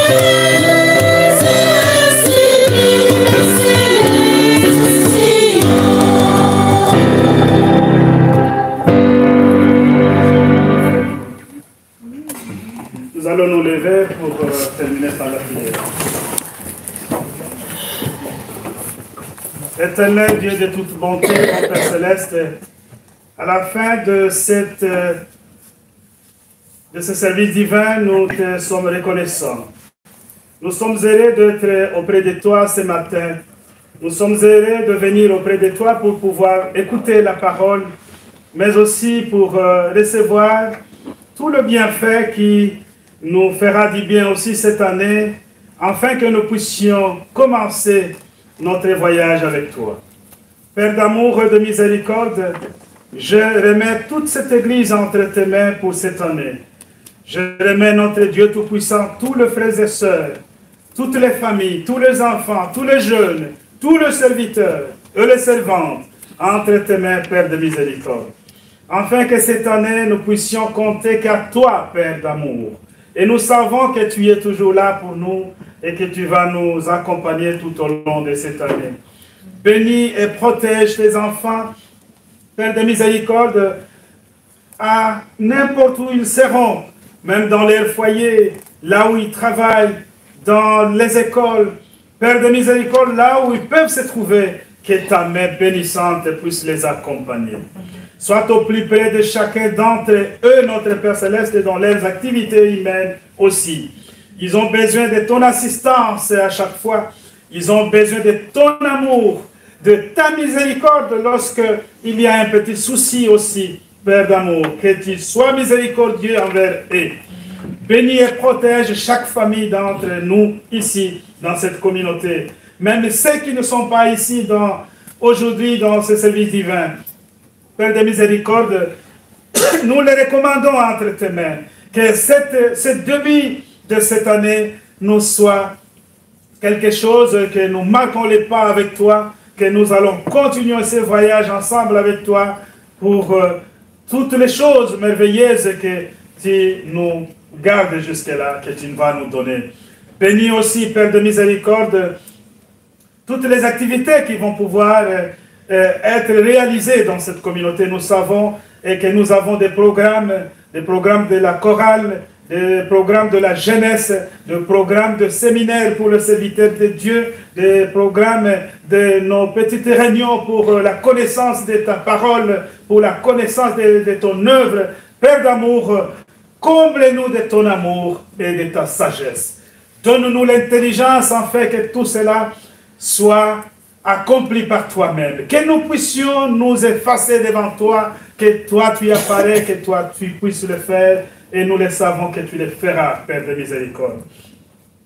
Nous allons nous lever pour terminer par la prière. Éternel Dieu de toute bonté, mon Père Céleste, à la fin de ce service divin, nous te sommes reconnaissants. Nous sommes heureux d'être auprès de toi ce matin. Nous sommes heureux de venir auprès de toi pour pouvoir écouter la parole, mais aussi pour recevoir tout le bienfait qui nous fera du bien aussi cette année, afin que nous puissions commencer notre voyage avec toi. Père d'amour et de miséricorde, je remets toute cette Église entre tes mains pour cette année. Je remets notre Dieu Tout-Puissant, tous les frères et sœurs, toutes les familles, tous les enfants, tous les jeunes, tous les serviteurs et les servantes entre tes mains, Père de miséricorde. afin que cette année, nous puissions compter qu'à toi, Père d'amour. Et nous savons que tu es toujours là pour nous et que tu vas nous accompagner tout au long de cette année. Bénis et protège tes enfants, Père de miséricorde, à n'importe où ils seront, même dans leur foyer, là où ils travaillent, dans les écoles. Père de miséricorde, là où ils peuvent se trouver, que ta main bénissante puisse les accompagner. Sois au plus près de chacun d'entre eux, notre Père Céleste, et dans leurs activités humaines aussi. Ils ont besoin de ton assistance à chaque fois. Ils ont besoin de ton amour, de ta miséricorde lorsqu'il y a un petit souci aussi, Père d'amour. Que tu sois miséricordieux envers eux. Bénis et protège chaque famille d'entre nous ici, dans cette communauté. Même ceux qui ne sont pas ici aujourd'hui dans ce service divin. Père de miséricorde, nous les recommandons entre tes mains. Que cette demi de cette année nous soit quelque chose que nous marquons les pas avec toi, que nous allons continuer ce voyage ensemble avec toi pour toutes les choses merveilleuses que tu nous gardes jusque-là, que tu vas nous donner. Bénis aussi, Père de miséricorde, toutes les activités qui vont pouvoir être réalisées dans cette communauté. Nous savons que nous avons des programmes de la chorale, des programmes de la jeunesse, des programmes de séminaires pour le serviteur de Dieu, des programmes de nos petites réunions pour la connaissance de ta parole, pour la connaissance de ton œuvre. Père d'amour, comble-nous de ton amour et de ta sagesse. Donne-nous l'intelligence afin que tout cela soit accompli par toi-même. Que nous puissions nous effacer devant toi, que toi tu apparais, que toi tu puisses le faire, et nous le savons que tu le feras, Père de miséricorde.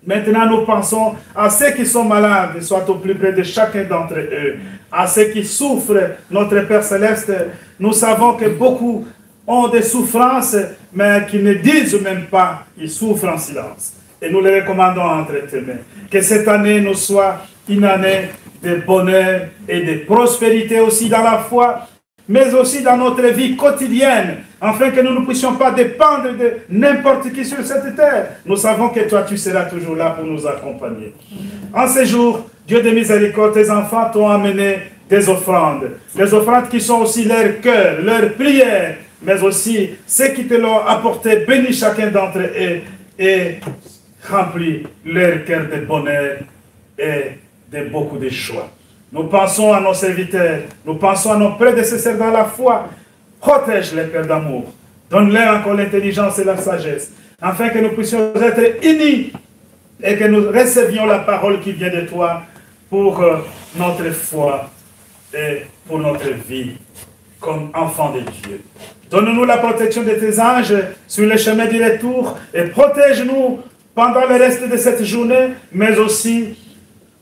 Maintenant, nous pensons à ceux qui sont malades, sois au plus près de chacun d'entre eux. À ceux qui souffrent, notre Père Céleste, nous savons que beaucoup ont des souffrances, mais qui ne disent même pas, ils souffrent en silence. Et nous les recommandons entre tes mains. Que cette année nous soit une année de bonheur et de prospérité aussi dans la foi, mais aussi dans notre vie quotidienne, afin que nous ne puissions pas dépendre de n'importe qui sur cette terre. Nous savons que toi, tu seras toujours là pour nous accompagner. En ces jours, Dieu de miséricorde, tes enfants t'ont amené des offrandes qui sont aussi leur cœur, leur prière, mais aussi ceux qui te l'ont apporté. Bénis chacun d'entre eux et remplis leur cœur de bonheur et de beaucoup de joie. Nous pensons à nos serviteurs, nous pensons à nos prédécesseurs dans la foi. Protège-les, Père d'amour. Donne-leur encore l'intelligence et la sagesse, afin que nous puissions être unis et que nous recevions la parole qui vient de toi pour notre foi et pour notre vie comme enfants de Dieu. Donne-nous la protection de tes anges sur le chemin du retour et protège-nous pendant le reste de cette journée, mais aussi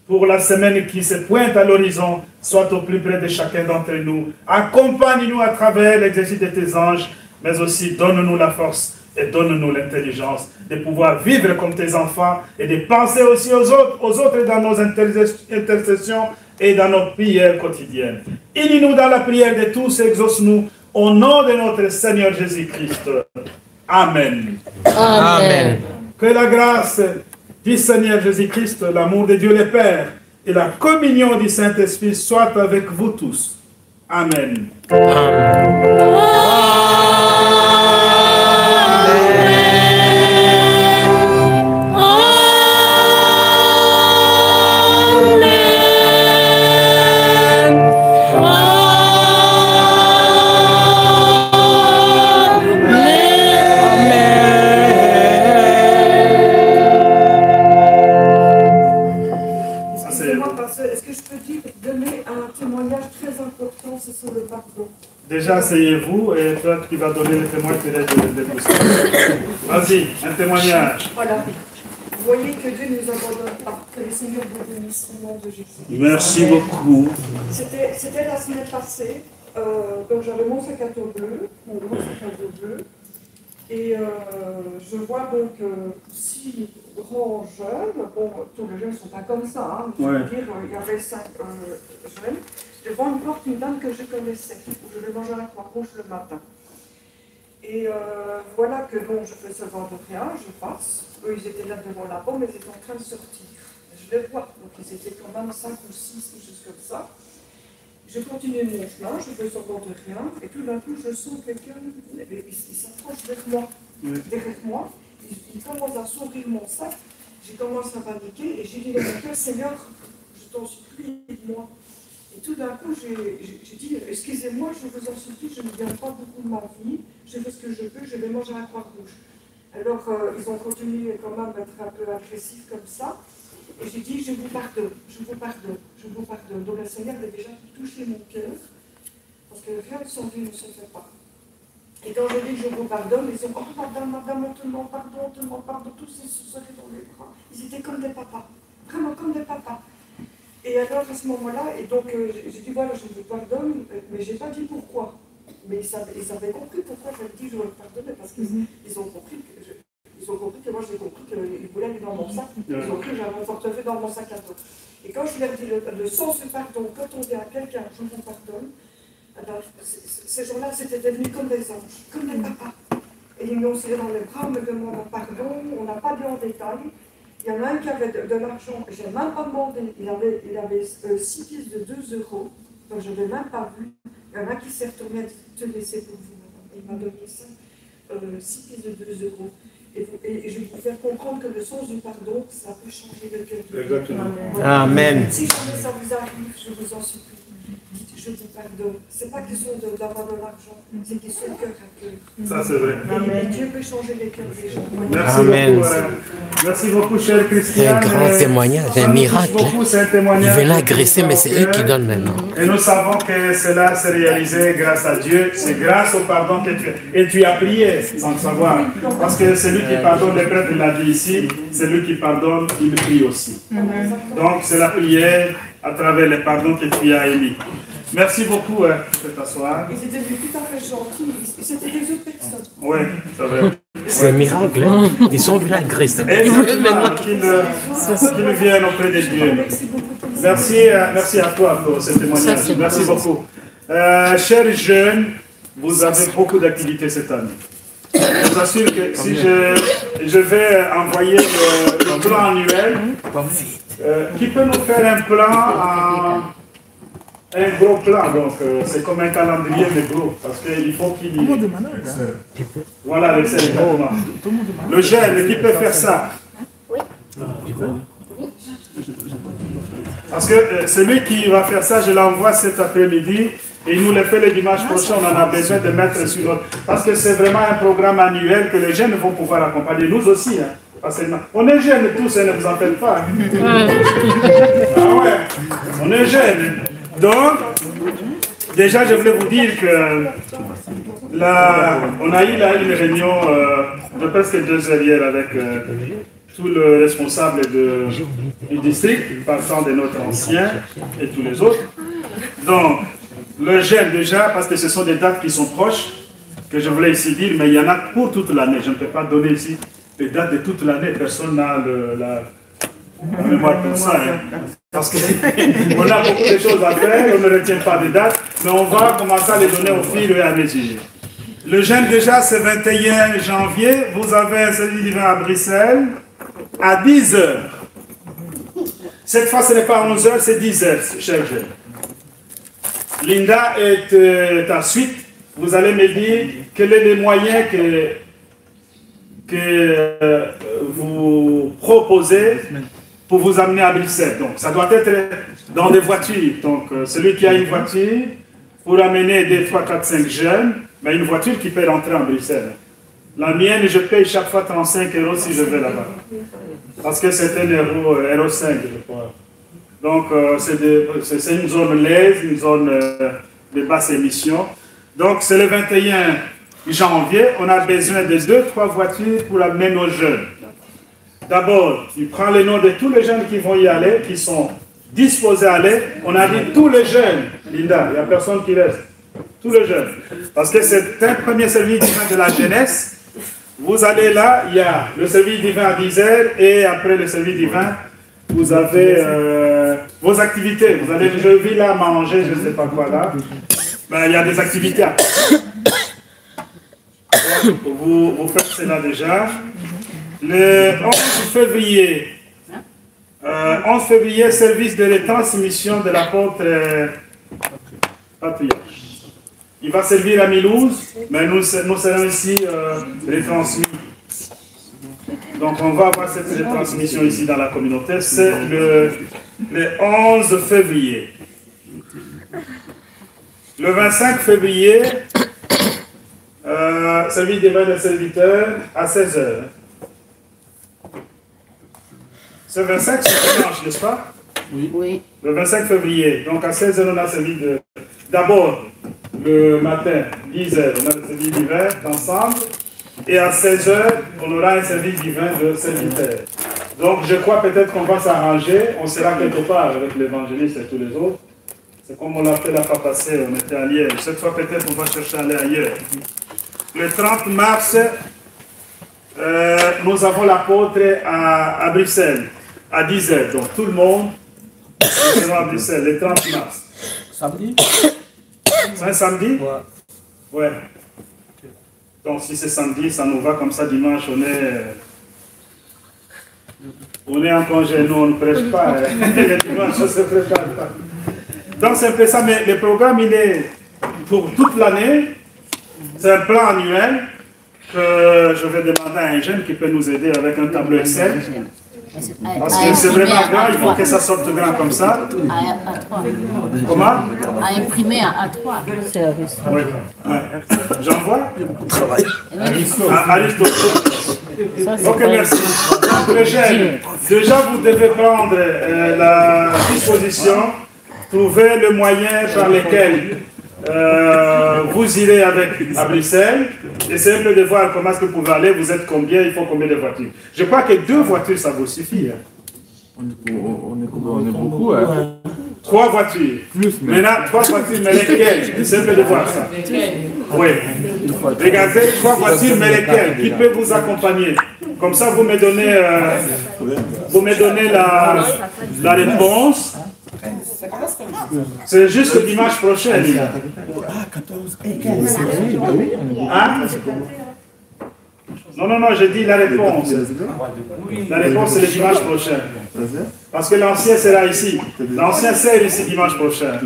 pour la semaine qui se pointe à l'horizon. Sois au plus près de chacun d'entre nous. Accompagne-nous à travers l'exercice de tes anges, mais aussi donne-nous la force et donne-nous l'intelligence de pouvoir vivre comme tes enfants et de penser aussi aux autres dans nos intercessions et dans nos prières quotidiennes. Unis-nous dans la prière de tous et exauce-nous au nom de notre Seigneur Jésus-Christ. Amen. Amen. Que la grâce du Seigneur Jésus-Christ, l'amour de Dieu le Père et la communion du Saint-Esprit soient avec vous tous. Amen. Déjà, asseyez-vous et toi qui vas donner le témoin, tu laisses de tout ça. Vas-y, un témoignage. Voilà. Vous voyez que Dieu ne nous abandonne pas, que le Seigneur vous bénisse au nom de Jésus. Merci beaucoup. C'était la semaine passée, donc j'avais mon sac à dos bleu, mon gros sac à dos bleu, Et je vois donc 6 grands jeunes. Bon, tous les jeunes ne sont pas comme ça. Hein. Je veux dire, il y avait 5 jeunes. Devant une porte, une dame que je connaissais, où je vais manger à la Croix-Rouge le matin. Et voilà que bon, je fais ce vent de rien, je passe. Eux, ils étaient là devant la porte, mais ils étaient en train de sortir. Je les vois, donc ils étaient quand même 5 ou 6, quelque chose comme ça. Je continue mon chemin, je fais ce vent de rien, et tout d'un coup, je sens quelqu'un, il s'approche derrière moi, il commence à s'ouvrir mon sac, j'ai commencé à paniquer, et j'ai dit à mon cœur, Seigneur, je t'en supplie, aide-moi. Et tout d'un coup, j'ai dit, excusez-moi, je vous en supplie, je ne gagne pas beaucoup de ma vie, je fais ce que je peux, je vais manger à la Croix-Rouge. Alors, ils ont continué quand même à être un peu agressifs comme ça, et j'ai dit, je vous pardonne, je vous pardonne, je vous pardonne. Donc le Seigneur avait déjà touché mon cœur, parce que rien sans Dieu ne se fait pas. Et quand je dis que je vous pardonne, ils ont dit, oh madame, on te demande pardon, tous ces serrés dans les bras. Ils étaient comme des papas, vraiment comme des papas. Et alors à ce moment-là, et donc j'ai dit voilà, je vous pardonne, mais je n'ai pas dit pourquoi. Mais ils avaient compris pourquoi j'avais dit je vous pardonne, parce qu'ils ont compris que moi j'ai compris qu'ils voulaient aller dans mon sac. Ils ont cru que j'avais mon portefeuille dans mon sac à dos. Et quand je leur dis le sens du pardon, quand on dit à quelqu'un je vous pardonne, alors, ces gens-là c'était devenu comme des anges, comme des papas. Et ils m'ont serré dans les bras, me demandant pardon, on n'a pas dit en détail. Il y en a un qui avait de l'argent, je n'ai même pas demandé, il avait 6 pièces de 2 euros, donc je ne l'ai même pas vu. Il y en a un qui s'est retourné à dire, tenez, c'est pour vous, madame. Il m'a donné ça, 6 pièces de 2 euros. Et je vais vous faire comprendre que le sens du pardon, ça peut changer le cœur de quelqu'un. Amen. Si jamais ça vous arrive, je vous en supplie, dites je vous pardonne. Ce n'est pas question d'avoir de l'argent, c'est question de cœur à cœur. Ça, c'est vrai. Et Dieu peut changer les cœurs des gens. Merci Amen. beaucoup. Merci beaucoup, cher Christian. Un grand témoignage, un miracle. Ils venaient agresser, mais c'est eux qui donnent maintenant. Et nous savons que cela s'est réalisé grâce à Dieu. C'est grâce au pardon que tu as prié sans le savoir. Parce que celui qui pardonne, le prêtre l'a dit ici, celui qui pardonne, il prie aussi. Donc c'est la prière à travers les pardons que tu as émis. Merci beaucoup de t'asseoir. Ils étaient tout à fait gentils, c'était des autres personnes. Oui, c'est vrai. C'est un miracle. Hein? Ils sont venus agresser. Et maintenant qu'ils viennent auprès de Dieu. Merci à toi pour ce témoignage. Merci beaucoup. Chers jeunes, vous avez beaucoup d'activités cette année. Je vous assure que si je vais envoyer le plan annuel, qui peut nous faire un plan, un gros plan, donc c'est comme un calendrier mais gros, parce qu'il faut qu'il y ait... Voilà, exactement. Le jeune, qui peut faire ça? Parce que celui qui va faire ça, je l'envoie cet après-midi, et il nous le fait le dimanche prochain, on en a besoin de mettre sur notre... Parce que c'est vraiment un programme annuel que les jeunes vont pouvoir accompagner, nous aussi. Hein. On est jeunes tous, ne vous en faites pas. Ah ouais, on est jeunes. Donc, déjà, je voulais vous dire que là, on a eu là une réunion de presque 2 heures hier avec tout le responsable du district, partant de notre ancien et tous les autres. Donc, le jeune déjà, parce que ce sont des dates qui sont proches, que je voulais ici dire, mais il y en a pour toute l'année. Je ne peux pas donner ici les dates de toute l'année, personne n'a la mémoire comme ça. Hein. Parce qu'on a beaucoup de choses à faire, on ne retient pas de dates, mais on va commencer à les donner au fil et à mesure. Le jeûne déjà, c'est 21 janvier, vous avez celui qui vient à Bruxelles, à 10 h. Cette fois, ce n'est pas 11 h, c'est 10 h, cher jeune. Linda est ensuite, vous allez me dire quels sont les moyens que vous proposez pour vous amener à Bruxelles. Donc, ça doit être dans des voitures. Donc, celui qui a une voiture, pour amener 2, 3, 4, 5 jeunes, mais une voiture qui peut rentrer en Bruxelles. La mienne, je paye chaque fois 35 € si je vais là-bas. Parce que c'est 1 euro 5, je crois. Donc, c'est une zone lèse, une zone de basse émission. Donc, c'est le 21 janvier. On a besoin de 2, 3 voitures pour amener nos jeunes. D'abord, tu prends les noms de tous les jeunes qui vont y aller, qui sont disposés à aller. On a dit tous les jeunes, Linda, il n'y a personne qui reste. Tous les jeunes. Parce que c'est un premier service de la jeunesse. Vous allez là, il y a le service divin à 10h et après le service divin, vous avez vos activités. Vous allez, je vis là, manger, je ne sais pas quoi là. Ben, il y a des activités à faire. Vous faites cela déjà. Le 11 février, service de retransmission de l'apôtre Patriarche. Il va servir à Milouz, mais nous serons ici retransmis. Donc on va avoir cette retransmission ici dans la communauté. C'est le 11 février. Le 25 février, service divin des serviteurs à 16h. Ce 25, c'est dimanche, n'est-ce pas? Oui. Le 25 février. Donc à 16h, on a servi d'abord le matin, 10h, on a le service divin ensemble. Et à 16h, on aura un service divin de serviteurs. Donc je crois peut-être qu'on va s'arranger. On sera quelque part avec l'évangéliste et tous les autres. C'est comme on l'a fait la fois passée, on était à Liège. Cette fois peut-être on va chercher à aller ailleurs. Le 30 mars, nous avons l'apôtre à Bruxelles, à 10h. Donc tout le monde sera à Bruxelles, le 30 mars. Samedi? C'est un samedi? Ouais. Ouais. Donc si c'est samedi, ça nous va comme ça. Dimanche, on est en congé, nous on ne prêche pas. Le dimanche, on ne se prépare pas. Donc c'est un peu ça, mais le programme il est pour toute l'année. C'est un plan annuel que je vais demander à un jeune qui peut nous aider avec un tableau Excel. Parce que c'est vraiment grand, il faut que ça sorte grand comme ça. À 3. Comment? À imprimer à 3. Oui. Ouais. J'envoie? Aristote. Ok, merci. Les jeunes, déjà vous devez prendre la disposition, trouver le moyen par lequel vous irez à Bruxelles. Essayez de voir comment est-ce que vous pouvez aller, vous êtes combien, il faut combien de voitures. Je crois que 2 voitures, ça vous suffit. Hein. On est beaucoup, hein. 3 voitures. Maintenant, 3 voitures, mais lesquelles? Essayez de voir ça. Oui. Regardez, 3 voitures, mais lesquelles? Qui peut vous accompagner? Comme ça, vous me donnez la réponse. C'est juste dimanche prochain. Ah, 14 et 15. Hein? Non, j'ai dit la réponse. La réponse, c'est le dimanche prochain. Parce que l'ancien sera ici. L'ancien sert ici dimanche prochain.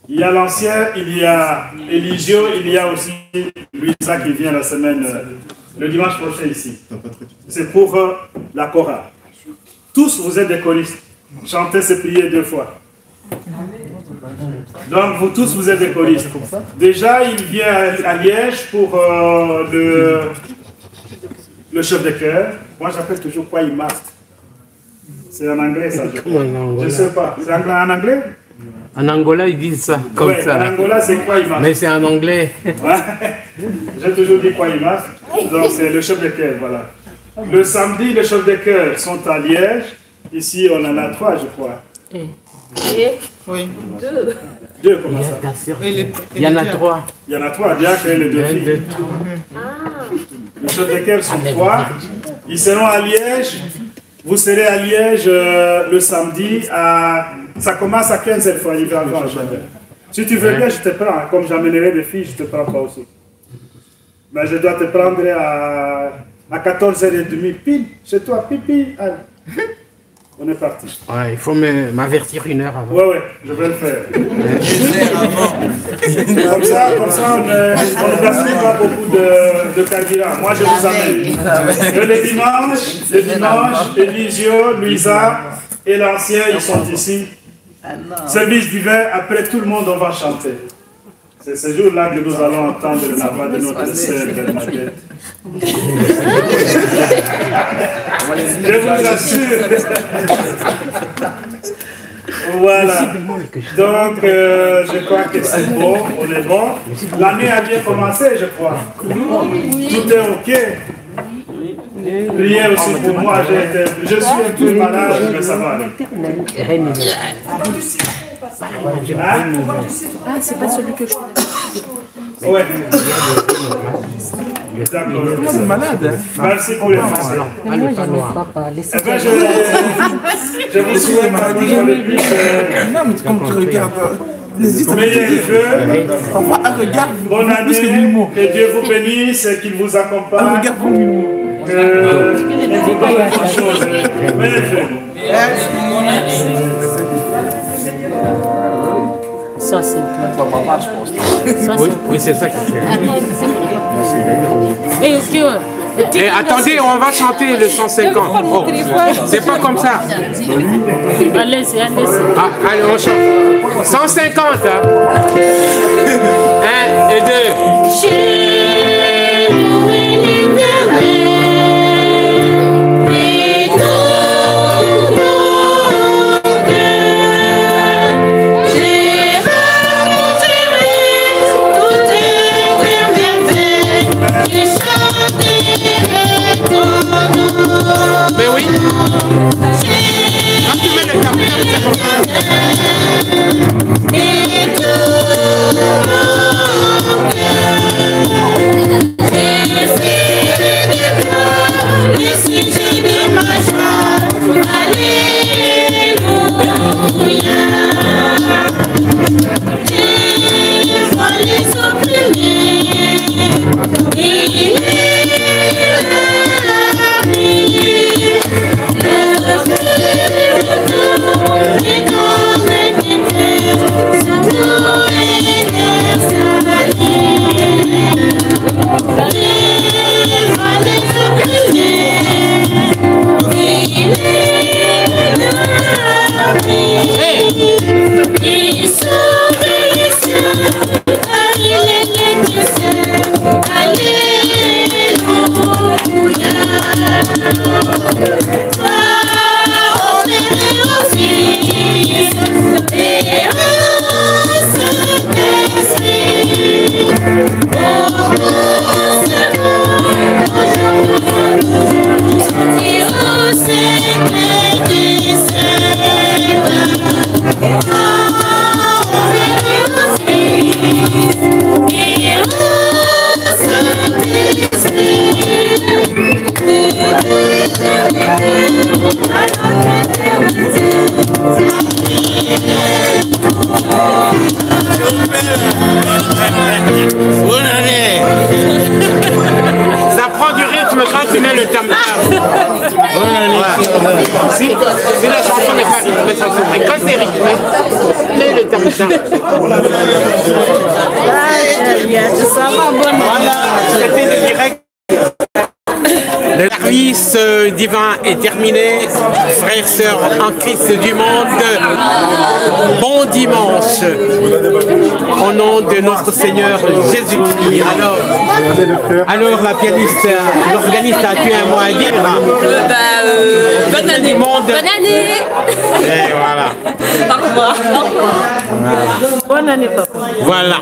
Il y a l'ancien, il y a Eligio, il y a aussi Louisa qui vient la semaine, le dimanche prochain ici. C'est pour la chorale. Tous, vous êtes des choristes. Chantez ces prières 2 fois. Donc vous tous, vous êtes des choristes. Déjà, il vient à Liège pour le chef de chœur. Moi, j'appelle toujours Kwaimas. C'est en anglais, ça. Je ne sais pas. C'est en anglais? En Angola, ils disent ça, comme ouais, ça. En Angola, c'est Kwaimas. Mais c'est en anglais. J'ai toujours dit Kwaimas. Donc c'est le chef de chœur, voilà. Le samedi, les chefs de chœur sont à Liège. Ici, on en a 3, je crois. Oui. 2, comment ça? Il y en a 3. Il y en a 3, bien que les 2 filles. Les chefs de chœur sont 3. Ils seront à Liège. Vous serez à Liège le samedi. Ça commence à 15h, il faut arriver avant. Si tu veux bien, je te prends. Comme j'amènerai des filles, je te prends pas aussi. Mais je dois te prendre à 14h30 pile. Chez toi, pipi. Allez. On est parti. Ouais, il faut m'avertir 1 heure avant. Ouais, je vais le faire. Comme ça, on ne gaspille pas beaucoup de carburant. Moi, je vous amène. Et le dimanche, Eligio, Louisa et l'ancien, ils sont ici. Service divin, après tout le monde, on va chanter. C'est ce jour-là que nous allons entendre la voix de notre sœur Bernadette. Je vous assure. Voilà. Donc, je crois que c'est bon, on est bon. L'année a bien commencé, je crois. Tout est OK. Priez aussi pour moi, je suis un peu malade, mais ça va aller. Ah, c'est pas celui que je connais. Ouais. D'accord. C'est malade. Merci pour les français. Moi, je ne veux pas parler. Eh ben, je vous souhaite un Non, mais comme tu regardes. meilleurs vœux. Parfois, un regard. Bonne Plus que année. l'humour. Que Dieu vous bénisse et qu'il vous Un accompagne. regard comme l'humour. On vous donne autre chose. Meilleurs vœux. Ça, c'est plein. Ça, Oui, oui, c'est ça qui fait. Et attendez, on va chanter le 150. Oh, c'est pas comme ça. allez-y. Ah, allez, on chante. 150, hein. 1 et 2. Mais oui. Quand tu mets le tam-tam, c'est comme ça. Ça prend du rythme quand tu mets le tam-tam. Si la chanson n'est pas rythmée, ça se fait. Quand c'est rythmé, mets le tam-tam. Voilà, c'était le direct. Le service divin est terminé. Frères, sœurs en Christ du monde, bon dimanche. Au nom de notre Seigneur Jésus-Christ. Alors la pianiste, l'organiste, as-tu un mot à dire? Bonne année. Bonne année. Et voilà. Au revoir. Bonne année, papa. Voilà.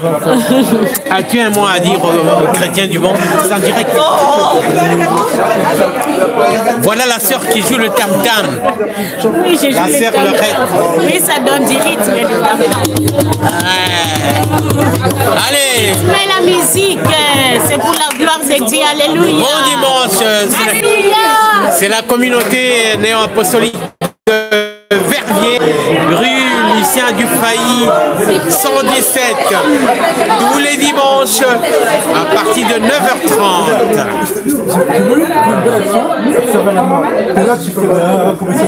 As-tu un mot à dire aux chrétiens du monde? C'est en direct. Voilà la sœur qui joue le tam-tam. Oui, j'ai La sœur le reste. Oui, ça donne du rythme et du tam-tam. Allez. Mais la musique, c'est pour la gloire de Dieu. Alléluia. Bon dimanche. C'est la communauté néo-apostolique de Verviers, rue Lucien Dufrailly, 117, tous les dimanches à partir de 9h30. Et là, tu fais la commission.